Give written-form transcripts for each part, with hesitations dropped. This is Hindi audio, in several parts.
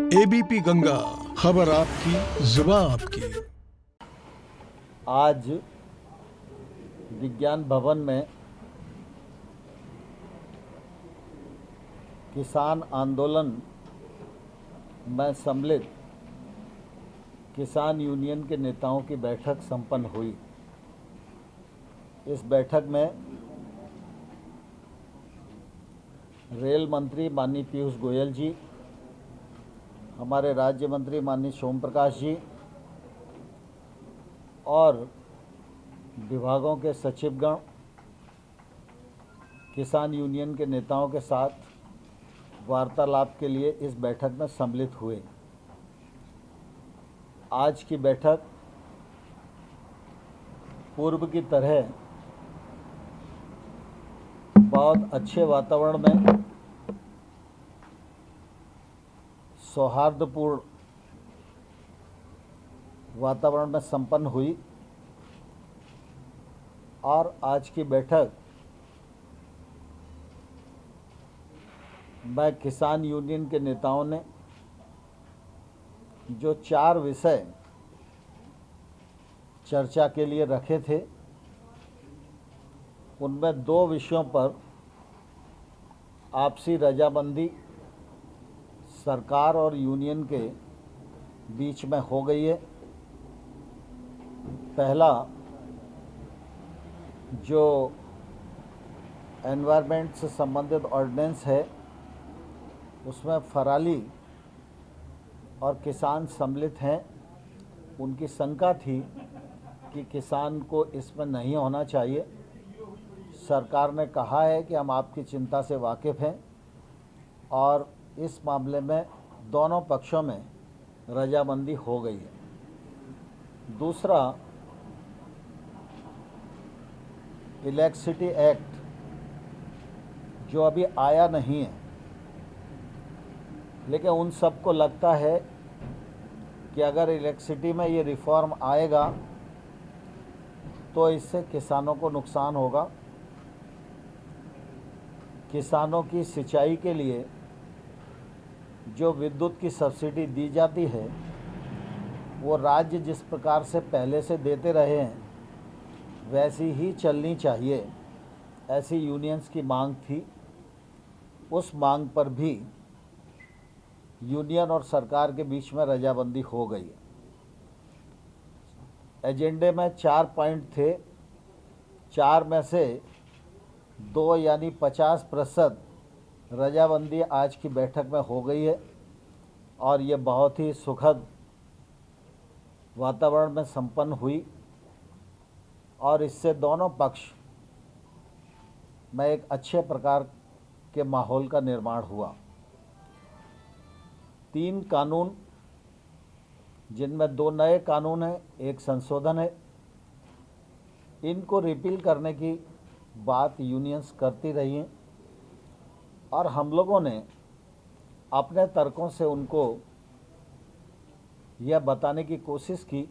एबीपी गंगा, खबर आपकी, जुबान आपकी। आज विज्ञान भवन में किसान आंदोलन में सम्मिलित किसान यूनियन के नेताओं की बैठक संपन्न हुई। इस बैठक में रेल मंत्री माननीय पीयूष गोयल जी, हमारे राज्य मंत्री माननीय सोम प्रकाश जी और विभागों के सचिवगण किसान यूनियन के नेताओं के साथ वार्तालाप के लिए इस बैठक में सम्मिलित हुए। आज की बैठक पूर्व की तरह बहुत अच्छे वातावरण में, सौहार्दपूर्ण वातावरण में संपन्न हुई और आज की बैठक में किसान यूनियन के नेताओं ने जो 4 विषय चर्चा के लिए रखे थे, उनमें 2 विषयों पर आपसी रजामंदी सरकार और यूनियन के बीच में हो गई है। पहला जो एनवायरनमेंट से संबंधित ऑर्डिनेंस है, उसमें फराली और किसान सम्मिलित हैं। उनकी शंका थी कि किसान को इसमें नहीं होना चाहिए। सरकार ने कहा है कि हम आपकी चिंता से वाकिफ़ हैं और इस मामले में दोनों पक्षों में रजामंदी हो गई है। दूसरा, इलेक्ट्रिसिटी एक्ट जो अभी आया नहीं है, लेकिन उन सबको लगता है कि अगर इलेक्ट्रिसिटी में ये रिफॉर्म आएगा तो इससे किसानों को नुकसान होगा। किसानों की सिंचाई के लिए जो विद्युत की सब्सिडी दी जाती है, वो राज्य जिस प्रकार से पहले से देते रहे हैं वैसी ही चलनी चाहिए, ऐसी यूनियंस की मांग थी। उस मांग पर भी यूनियन और सरकार के बीच में रजामंदी हो गई है। एजेंडे में 4 पॉइंट थे, 4 में से 2 यानी 50% रजामंदी आज की बैठक में हो गई है और ये बहुत ही सुखद वातावरण में संपन्न हुई और इससे दोनों पक्ष में एक अच्छे प्रकार के माहौल का निर्माण हुआ। 3 कानून, जिनमें 2 नए कानून हैं, 1 संशोधन है, इनको रिपील करने की बात यूनियंस करती रही हैं और हम लोगों ने अपने तर्कों से उनको यह बताने की कोशिश की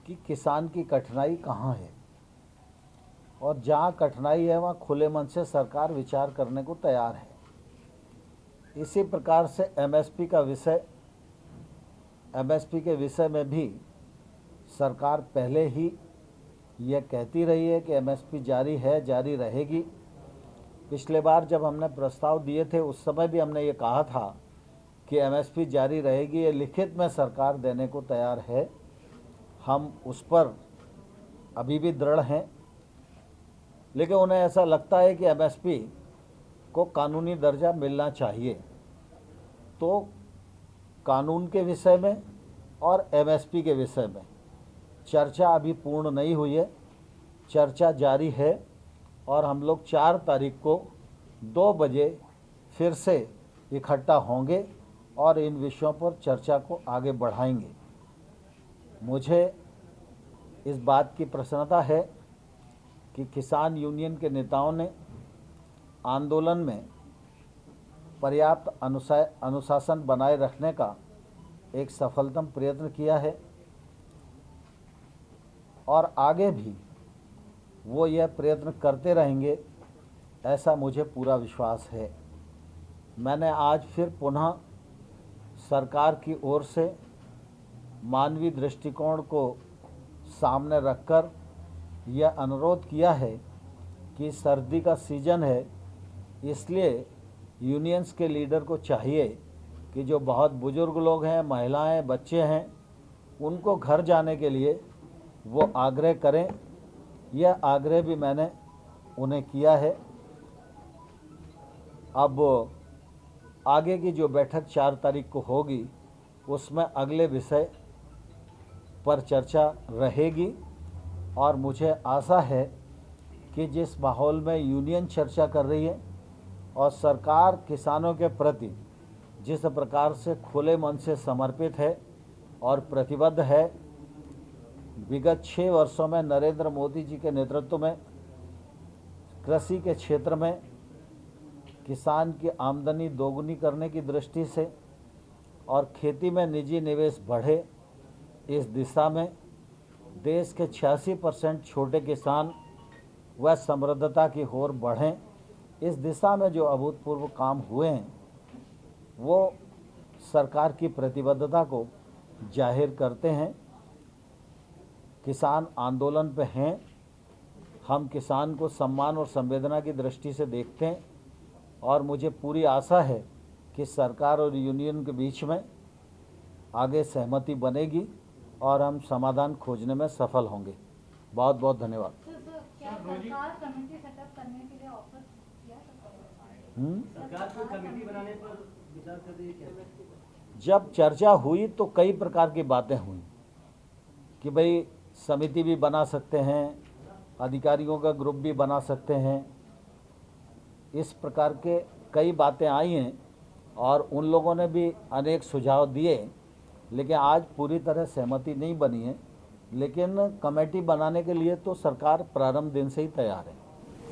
कि किसान की कठिनाई कहाँ है और जहाँ कठिनाई है वहाँ खुले मन से सरकार विचार करने को तैयार है। इसी प्रकार से एमएसपी के विषय में भी सरकार पहले ही यह कहती रही है कि एमएसपी जारी है, जारी रहेगी। पिछले बार जब हमने प्रस्ताव दिए थे उस समय भी हमने ये कहा था कि एमएसपी जारी रहेगी, ये लिखित में सरकार देने को तैयार है। हम उस पर अभी भी दृढ़ हैं, लेकिन उन्हें ऐसा लगता है कि एमएसपी को कानूनी दर्जा मिलना चाहिए। तो कानून के विषय में और एमएसपी के विषय में चर्चा अभी पूर्ण नहीं हुई है, चर्चा जारी है और हम लोग 4 तारीख को 2 बजे फिर से इकट्ठा होंगे और इन विषयों पर चर्चा को आगे बढ़ाएंगे। मुझे इस बात की प्रसन्नता है कि किसान यूनियन के नेताओं ने आंदोलन में पर्याप्त अनुशासन बनाए रखने का एक सफलतम प्रयत्न किया है और आगे भी वो यह प्रयत्न करते रहेंगे, ऐसा मुझे पूरा विश्वास है। मैंने आज फिर पुनः सरकार की ओर से मानवीय दृष्टिकोण को सामने रखकर यह अनुरोध किया है कि सर्दी का सीज़न है, इसलिए यूनियंस के लीडर को चाहिए कि जो बहुत बुजुर्ग लोग हैं, महिलाएं, बच्चे हैं, उनको घर जाने के लिए वो आग्रह करें। यह आग्रह भी मैंने उन्हें किया है। अब आगे की जो बैठक 4 तारीख को होगी उसमें अगले विषय पर चर्चा रहेगी और मुझे आशा है कि जिस माहौल में यूनियन चर्चा कर रही है और सरकार किसानों के प्रति जिस प्रकार से खुले मन से समर्पित है और प्रतिबद्ध है, विगत 6 वर्षों में नरेंद्र मोदी जी के नेतृत्व में कृषि के क्षेत्र में किसान की आमदनी दोगुनी करने की दृष्टि से और खेती में निजी निवेश बढ़े, इस दिशा में देश के 86% छोटे किसान व समृद्धता की ओर बढ़ें, इस दिशा में जो अभूतपूर्व काम हुए हैं वो सरकार की प्रतिबद्धता को जाहिर करते हैं। किसान आंदोलन पे हैं, हम किसान को सम्मान और संवेदना की दृष्टि से देखते हैं और मुझे पूरी आशा है कि सरकार और यूनियन के बीच में आगे सहमति बनेगी और हम समाधान खोजने में सफल होंगे। बहुत बहुत धन्यवाद। क्या सरकार कमेटी सेटअप करने के लिए ऑफर किया सरकार को कमेटी बनाने पर विचार कर रही है क्या? जब चर्चा हुई तो कई प्रकार की बातें हुई कि भाई समिति भी बना सकते हैं, अधिकारियों का ग्रुप भी बना सकते हैं, इस प्रकार के कई बातें आई हैं और उन लोगों ने भी अनेक सुझाव दिए, लेकिन आज पूरी तरह सहमति नहीं बनी है। लेकिन कमेटी बनाने के लिए तो सरकार प्रारंभ दिन से ही तैयार है।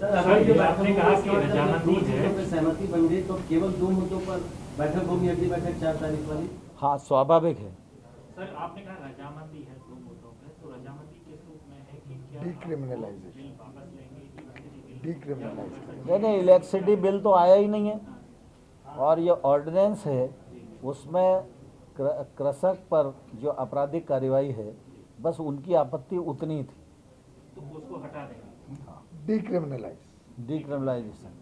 सर, जब आपने कहा कि रजामंदी है, सहमति बन गई तो केवल 2 मुद्दों पर बैठक होगी, अगली बैठक 4 तारीख वाली? हाँ, स्वाभाविक है। सर, आपने कहा रजामंदी है 2 मुद्दों पे, तो रजामंदी किस रूप में है कि क्या डिक्रिमिनलाइजेशन, बिल वापस लेंगे कि डिक्रिमिनलाइजेशन। नहीं, इलेक्ट्रिसिटी बिल तो आया ही नहीं है और ये ऑर्डिनेंस है, उसमें कृषक पर जो आपराधिक कार्रवाई है बस उनकी आपत्ति उतनी थी। तो उसको हटा देंगे। डिक्रिमिनलाइजेशन।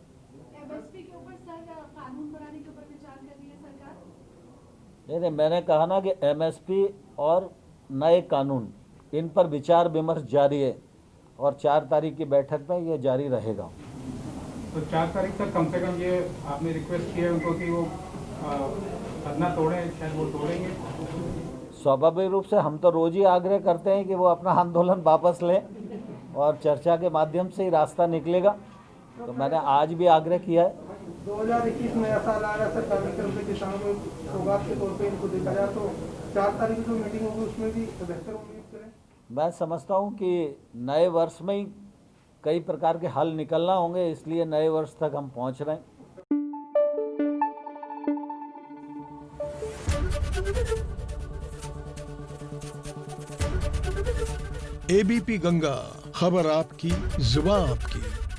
एमएसपी के ऊपर सर कानून बनाने के ऊपर विचार कर रही है सरकार? नहीं, मैंने कहा ना कि एमएसपी और नए कानून, इन पर विचार विमर्श जारी है और 4 तारीख की बैठक में ये जारी रहेगा। तो 4 तारीख तक कम से कम ये आपने रिक्वेस्ट किया उनको कि वो धरना तोड़ें, शायद वो तोड़ेंगे? स्वाभाविक रूप से हम तो रोज ही आग्रह करते हैं कि वो अपना आंदोलन वापस लें और चर्चा के माध्यम से ही रास्ता निकलेगा, तो मैंने आज भी आग्रह किया है। 2021 में ऐसा आ रहा है सरकार की तरफ से किसानों को सौगात के तौर पे इनको देखा जाए तो 4 तारीख की जो मीटिंग होगी उसमें भी बेहतर उम्मीद करें। मैं समझता हूँ कि नए वर्ष में ही कई प्रकार के हल निकलना होंगे, इसलिए नए वर्ष तक हम पहुँच रहे हैं। एबीपी गंगा, खबर आपकी, जुबान आपकी।